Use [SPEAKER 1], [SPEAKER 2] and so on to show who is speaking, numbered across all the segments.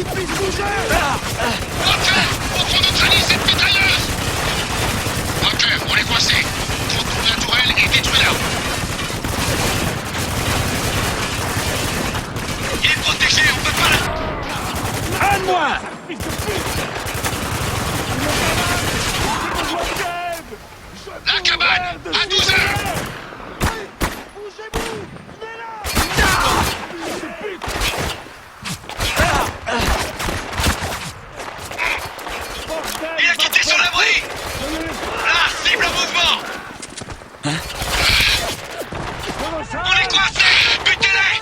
[SPEAKER 1] qu'ils puissent bouger!
[SPEAKER 2] Roger! On prend notre allié cette mitrailleuse! Roger, on est coincé. Contourne la tourelle et détruis-la. Il est protégé, on peut pas la...
[SPEAKER 1] Un de moins!
[SPEAKER 2] La cabane! À 12 heures!
[SPEAKER 1] Bougez-vous! Venez-là!
[SPEAKER 2] Il a quitté son abri! Là, cible en mouvement! On est coincé! Butez-les!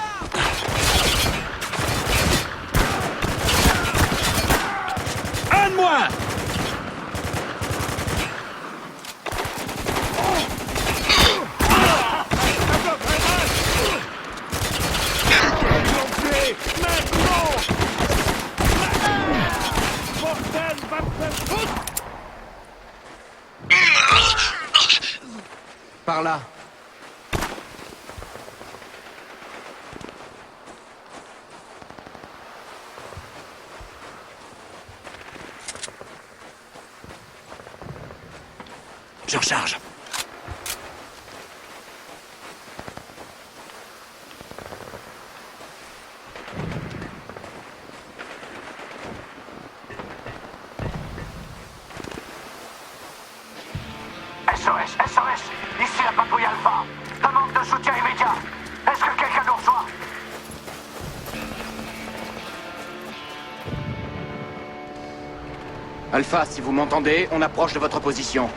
[SPEAKER 1] Un de moins!
[SPEAKER 3] Par là.
[SPEAKER 1] Je recharge.
[SPEAKER 4] SOS, SOS! Ici la patrouille Alpha! Demande de soutien immédiat! Est-ce que quelqu'un nous reçoit?
[SPEAKER 3] Alpha, si vous m'entendez, on approche de votre position.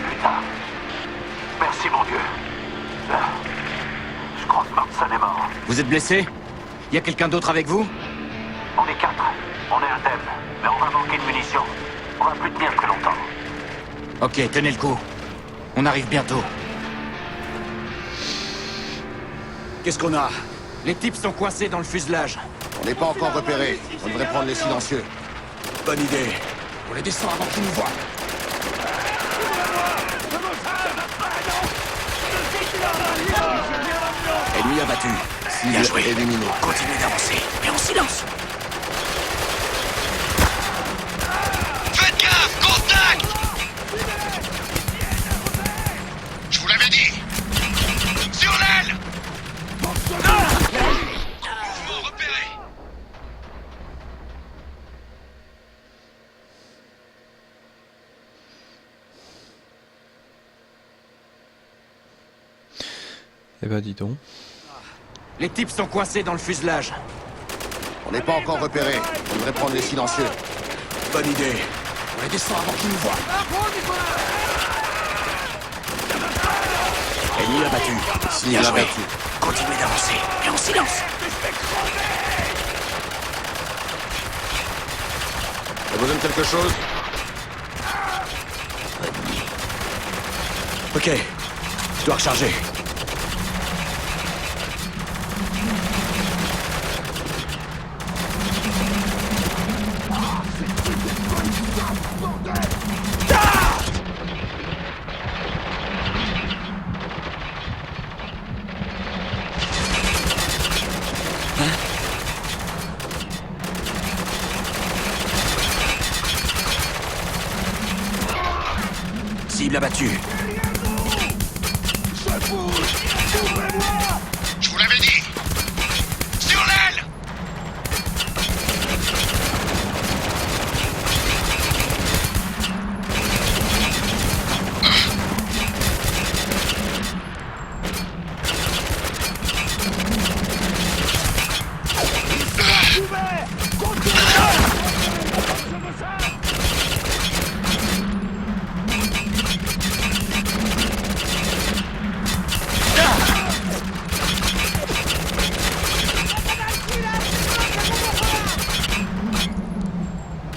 [SPEAKER 4] Putain! Merci mon Dieu! Je crois que Martson est mort.
[SPEAKER 3] Vous êtes blessé? Y a quelqu'un d'autre avec vous?
[SPEAKER 4] On est 4. On est indemne. Mais on va manquer de munitions. On va plus tenir très longtemps.
[SPEAKER 3] Ok, tenez le coup. On arrive bientôt.
[SPEAKER 1] Qu'est-ce qu'on a?
[SPEAKER 3] Les types sont coincés dans le fuselage.
[SPEAKER 5] On n'est pas encore repéré. On devrait prendre les silencieux.
[SPEAKER 1] Bonne idée. On les descend avant qu'ils nous voient.
[SPEAKER 5] Ennemi abattu.
[SPEAKER 1] Bien
[SPEAKER 5] Cible
[SPEAKER 1] joué.
[SPEAKER 5] éliminé.
[SPEAKER 1] Continuez d'avancer, mais en silence.
[SPEAKER 2] Faites gaffe! Contact! Je vous l'avais dit! Sur l'aile! Mouvement repéré!
[SPEAKER 6] Eh ben dis donc.
[SPEAKER 3] Les types sont coincés dans le fuselage.
[SPEAKER 5] On n'est pas encore repéré. On devrait prendre les silencieux.
[SPEAKER 1] Bonne idée. On les descend avant qu'ils nous voient.
[SPEAKER 5] Ennemi abattu. Cible
[SPEAKER 1] Bien joué.
[SPEAKER 5] abattu.
[SPEAKER 1] Continuez d'avancer, mais en silence.
[SPEAKER 5] T'as besoin de quelque chose?
[SPEAKER 1] Ok. Je dois recharger. Cible abattue.
[SPEAKER 2] Je vous l'avais dit! Sur l'aile!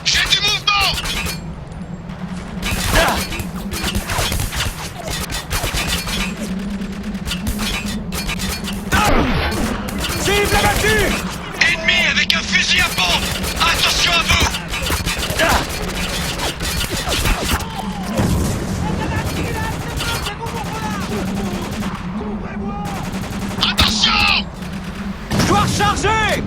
[SPEAKER 2] J'ai du mouvement!
[SPEAKER 1] Cible abattue!
[SPEAKER 2] Ennemi avec un fusil à pompe! Attention à vous! Attention!
[SPEAKER 1] Je dois recharger!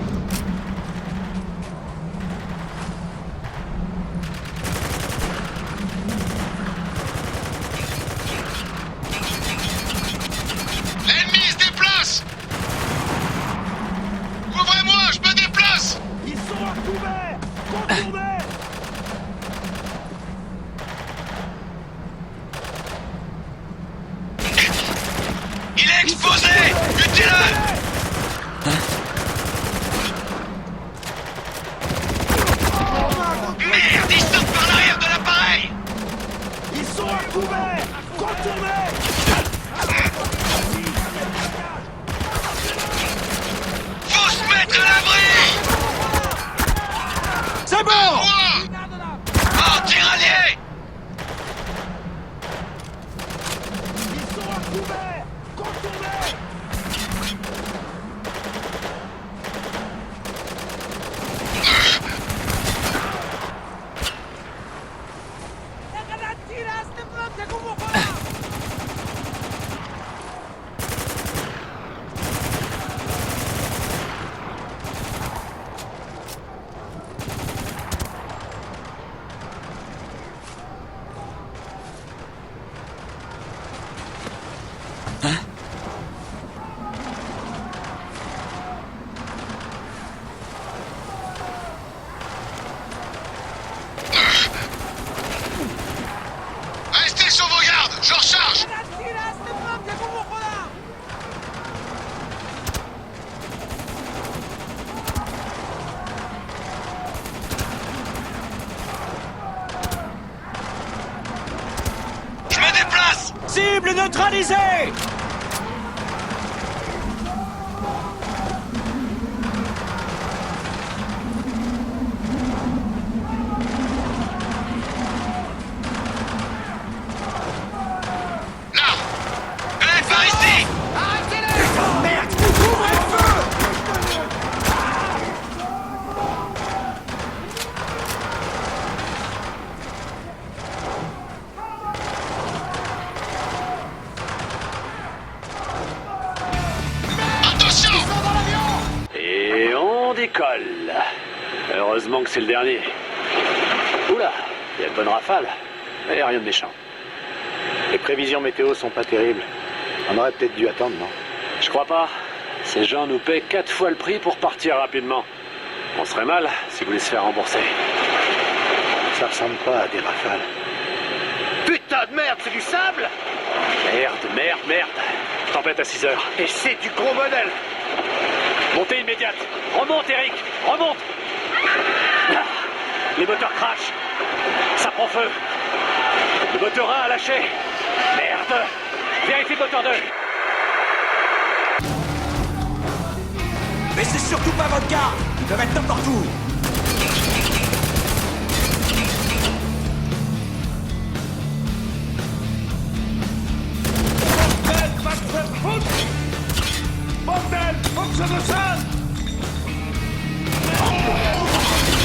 [SPEAKER 1] C'est bon!
[SPEAKER 2] Oh, tire-allié! Restez sur vos gardes, je recharge! Je me déplace!
[SPEAKER 1] Cible neutralisée!
[SPEAKER 2] Là! Hé, par ici!
[SPEAKER 1] Merde! Ouvrez le feu!
[SPEAKER 2] Attention!
[SPEAKER 7] Et on décolle. Heureusement que c'est le dernier. Oula, il y a de bonnes rafales, mais rien de méchant. Les prévisions météo sont pas terribles. On aurait peut-être dû attendre, non? Je crois pas. Ces gens nous paient 4 fois le prix pour partir rapidement. On serait mal s'ils voulaient se faire rembourser. Ça ressemble pas à des rafales. Putain de merde, c'est du sable! Merde. Tempête à 6 heures. Et c'est du gros modèle! Montée immédiate! Remonte, Eric! Remonte! Ah, les moteurs crachent! Ça prend feu! Le moteur 1 a lâché! Merde! Vérifie le moteur 2!
[SPEAKER 1] Mais c'est surtout pas votre garde! Ils peuvent être n'importe où!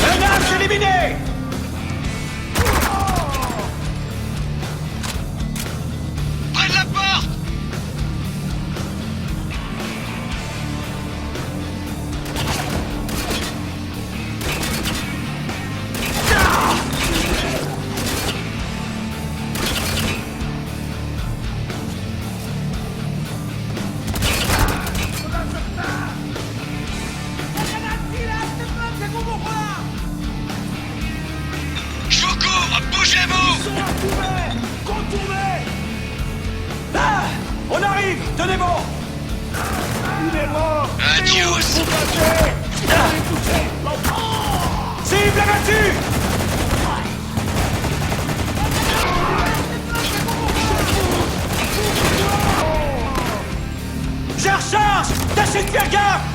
[SPEAKER 1] Menace éliminée!
[SPEAKER 2] Près de la porte! Je vous couvre! Bougez-vous!
[SPEAKER 1] Ah! On arrive! Tenez bon!
[SPEAKER 2] Adios!
[SPEAKER 1] Cible abattue! Je recharge! Tâchez de faire gaffe!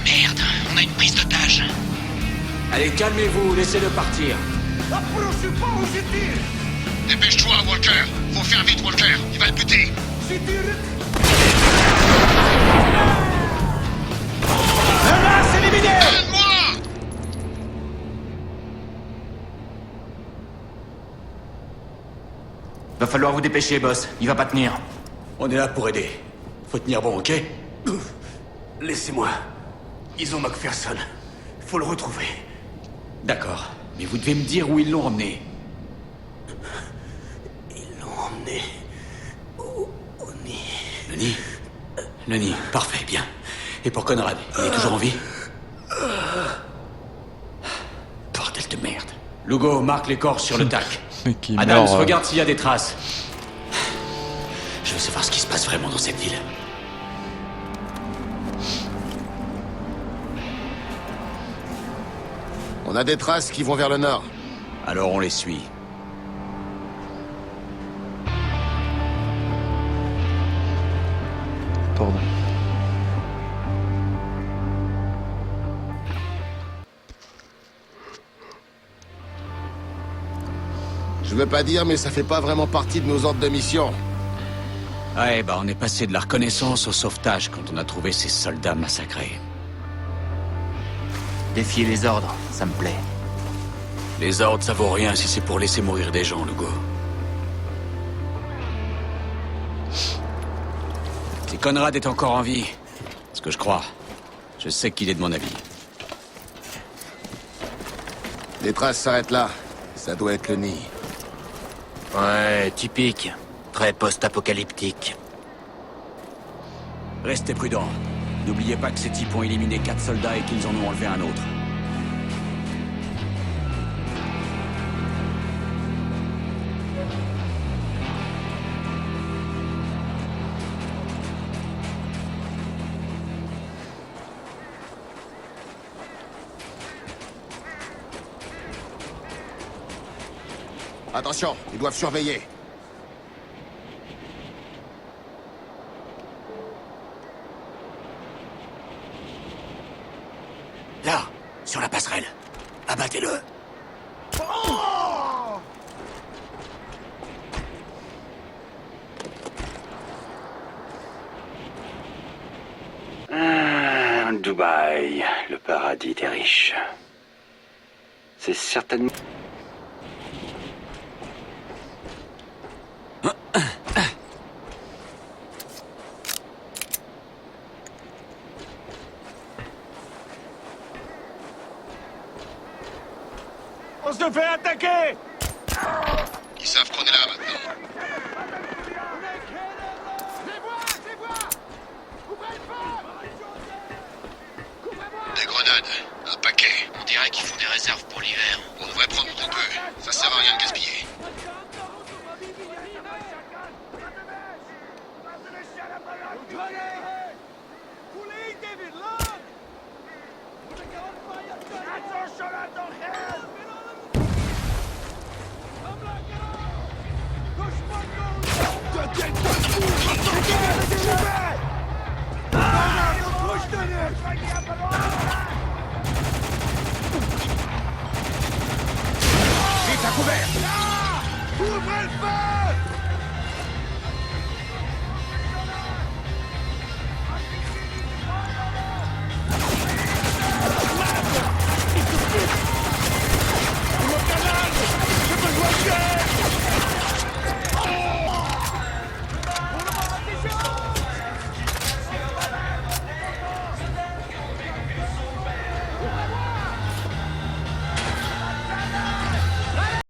[SPEAKER 2] Merde, on a une prise d'otage.
[SPEAKER 1] Allez, calmez-vous, laissez-le partir.
[SPEAKER 2] Dépêche-toi, Walker. Faut faire vite, Walker. Il va le buter.
[SPEAKER 1] Menace éliminée!
[SPEAKER 2] Aide-moi!
[SPEAKER 3] Va falloir vous dépêcher, boss. Il va pas tenir.
[SPEAKER 1] On est là pour aider. Faut tenir bon, ok? Laissez-moi. Ils ont McPherson. Faut le retrouver.
[SPEAKER 3] D'accord. Mais vous devez me dire où ils l'ont emmené.
[SPEAKER 1] Le nid, parfait, bien. Et pour Conrad, il est toujours en vie? Bordel de merde. Lugo, marque les corps sur le tac.
[SPEAKER 6] Mec qui
[SPEAKER 1] Adams,
[SPEAKER 6] meurt,
[SPEAKER 1] regarde s'il y a des traces. Je veux savoir ce qui se passe vraiment dans cette ville.
[SPEAKER 5] On a des traces qui vont vers le nord.
[SPEAKER 1] Alors on les suit.
[SPEAKER 6] Pardon.
[SPEAKER 5] Je veux pas dire, mais ça fait pas vraiment partie de nos ordres de mission.
[SPEAKER 1] Ouais, bah on est passé de la reconnaissance au sauvetage quand on a trouvé ces soldats massacrés.
[SPEAKER 3] Défier les ordres, ça me plaît.
[SPEAKER 1] Les ordres, ça vaut rien si c'est pour laisser mourir des gens, Lugo. Si Conrad est encore en vie, ce que je crois, je sais qu'il est de mon avis.
[SPEAKER 5] Les traces s'arrêtent là. Ça doit être le nid.
[SPEAKER 3] Ouais, typique. Très post-apocalyptique.
[SPEAKER 1] Restez prudents. N'oubliez pas que ces types ont éliminé 4 soldats et qu'ils en ont enlevé un autre.
[SPEAKER 5] Attention, ils doivent surveiller.
[SPEAKER 1] Là, sur la passerelle. Abattez-le.
[SPEAKER 7] Dubaï, le paradis des riches. C'est certainement...
[SPEAKER 4] On se fait attaquer!
[SPEAKER 5] Ils savent qu'on est là maintenant. Des grenades, un paquet.
[SPEAKER 3] On dirait qu'ils font des réserves pour l'hiver.
[SPEAKER 5] On devrait prendre qu'on peut. Ça sert à rien de gaspiller.
[SPEAKER 4] Ouvrez le feu!